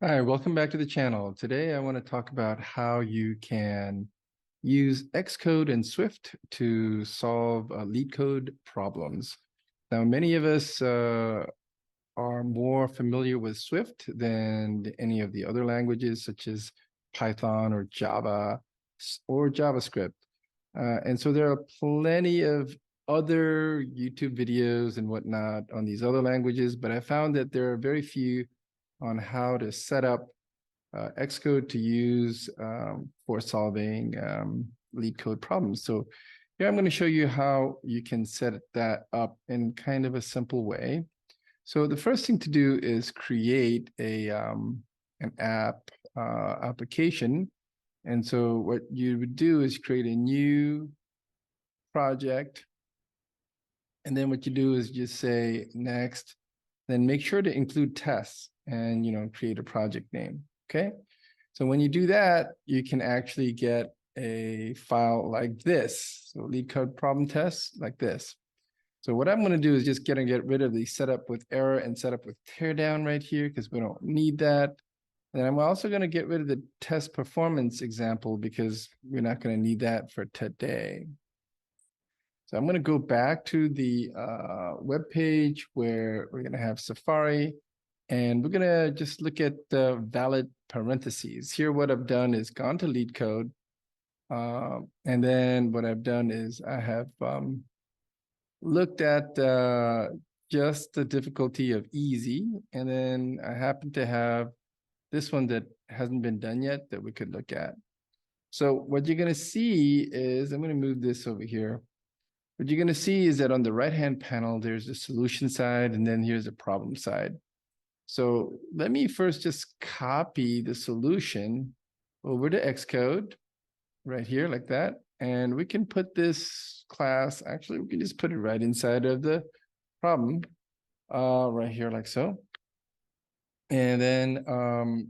Hi, welcome back to the channel. Today I want to talk about how you can use Xcode and Swift to solve Leetcode problems. Now, many of us are more familiar with Swift than any of the other languages, such as Python or Java or JavaScript. And so there are plenty of other YouTube videos and whatnot on these other languages, but I found that there are very few on how to set up Xcode to use for solving Leetcode problems. So here I'm going to show you how you can set that up in kind of a simple way. So the first thing to do is create an application. And so what you would do is create a new project. And then what you do is just say next, then make sure to include tests and, create a project name. Okay. So when you do that, you can actually get a file like this. So Leetcode problem tests like this. So what I'm going to do is just get rid of the setup with error and setup with teardown right here, because we don't need that. And I'm also going to get rid of the test performance example because we're not going to need that for today. So I'm going to go back to the web page where we're going to have Safari, and we're going to just look at the valid parentheses. Here, what I've done is gone to Leetcode, and then what I've done is I have looked at just the difficulty of easy, and then I happen to have this one that hasn't been done yet that we could look at. So what you're going to see is, I'm going to move this over here. What you're going to see is that on the right-hand panel, there's the solution side, and then here's the problem side. So let me first just copy the solution over to Xcode right here like that. And we can put this class, actually, we can just put it right inside of the problem right here like so. And then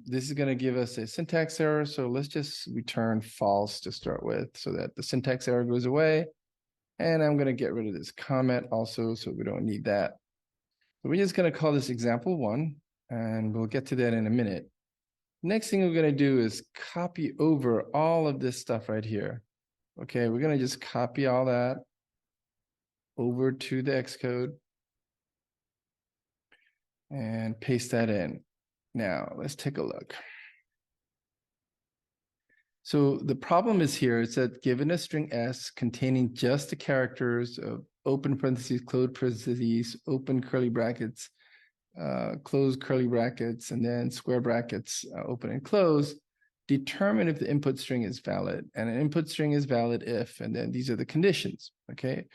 this is going to give us a syntax error. So let's just return false to start with so that the syntax error goes away. And I'm going to get rid of this comment also, so we don't need that. So we're just going to call this example 1, and we'll get to that in a minute. Next thing we're going to do is copy over all of this stuff right here. Okay, we're going to just copy all that over to the Xcode and paste that in. Now, let's take a look. So the problem is here, it's that given a string S containing just the characters of open parentheses, close parentheses, open curly brackets, close curly brackets, and then square brackets, open and close, determine if the input string is valid. And an input string is valid if, and then these are the conditions, okay?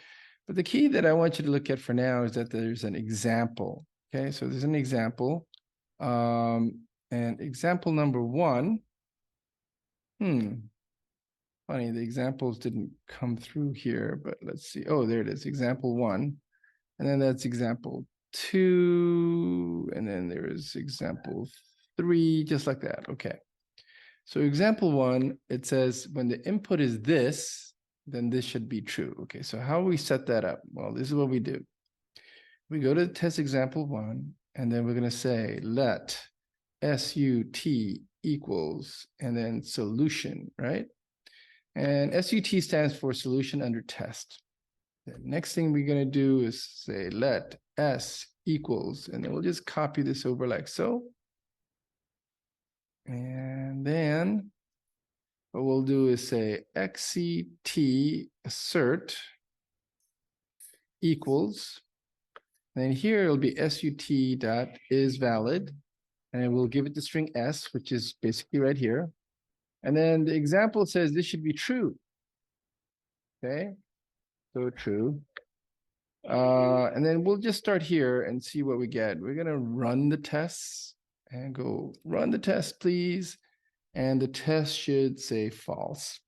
But the key that I want you to look at for now is that there's an example, okay? So there's an example, and example number 1, funny, the examples didn't come through here, but let's see. Oh, there it is, example 1. And then that's example 2. And then there is example 3, just like that. Okay. So example 1, it says when the input is this, then this should be true. Okay, so how we set that up? Well, this is what we do. We go to test example 1, and then we're going to say let SUT equals, and then solution, right? And SUT stands for solution under test. The next thing we're going to do is say let S equals, and then we'll just copy this over like so. And then what we'll do is say XCT assert equals, and then here it'll be SUT dot is valid, and we'll give it the string S, which is basically right here. And then the example says this should be true. Okay, so true. And then we'll just start here and see what we get. We're going to run the tests and go run the test, please. And the test should say false.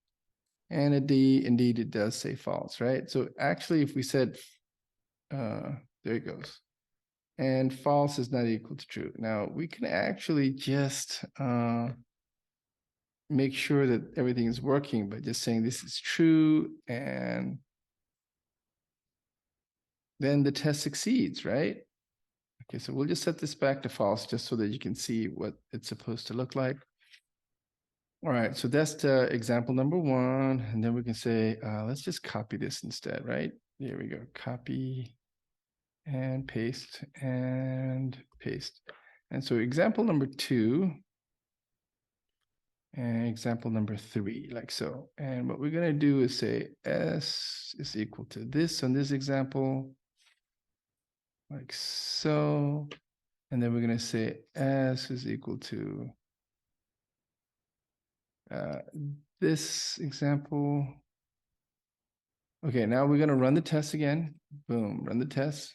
And indeed, it does say false, right? So actually, if we said, there it goes. And false is not equal to true. Now, we can actually just make sure that everything is working by just saying this is true, and then the test succeeds, right? Okay, so we'll just set this back to false just so that you can see what it's supposed to look like. All right, so that's the example number one. And then we can say, let's just copy this instead, right? Here we go, copy and paste and paste. And so example number two and example number three, like so. And what we're gonna do is say S is equal to this on this example, like so. And then we're gonna say S is equal to this example. Okay, now we're gonna run the test again. Boom, run the test.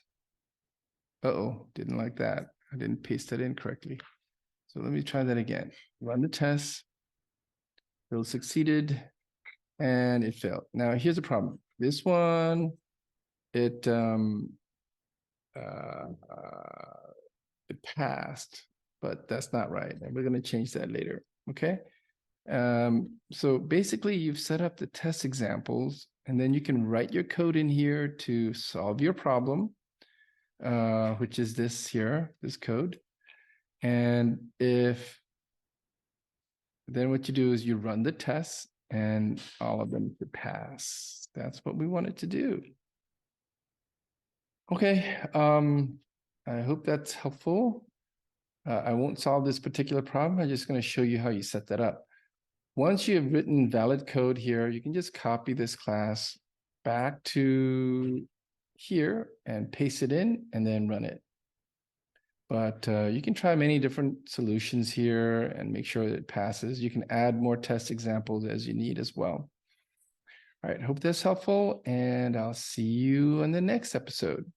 Uh-oh, didn't like that. I didn't paste that in correctly. So let me try that again. Run the test. It succeeded and it failed. Now here's the problem. This one, it passed, but that's not right. And we're gonna change that later, okay? So basically you've set up the test examples and then you can write your code in here to solve your problem, which is this here, this code. And then what you do is you run the tests and all of them should pass. That's what we wanted to do. Okay, I hope that's helpful. I won't solve this particular problem. I'm just going to show you how you set that up. Once you have written valid code here, you can just copy this class back to here and paste it in and then run it. But you can try many different solutions here and make sure that it passes. You can add more test examples as you need as well. All right, hope that's helpful, and I'll see you in the next episode.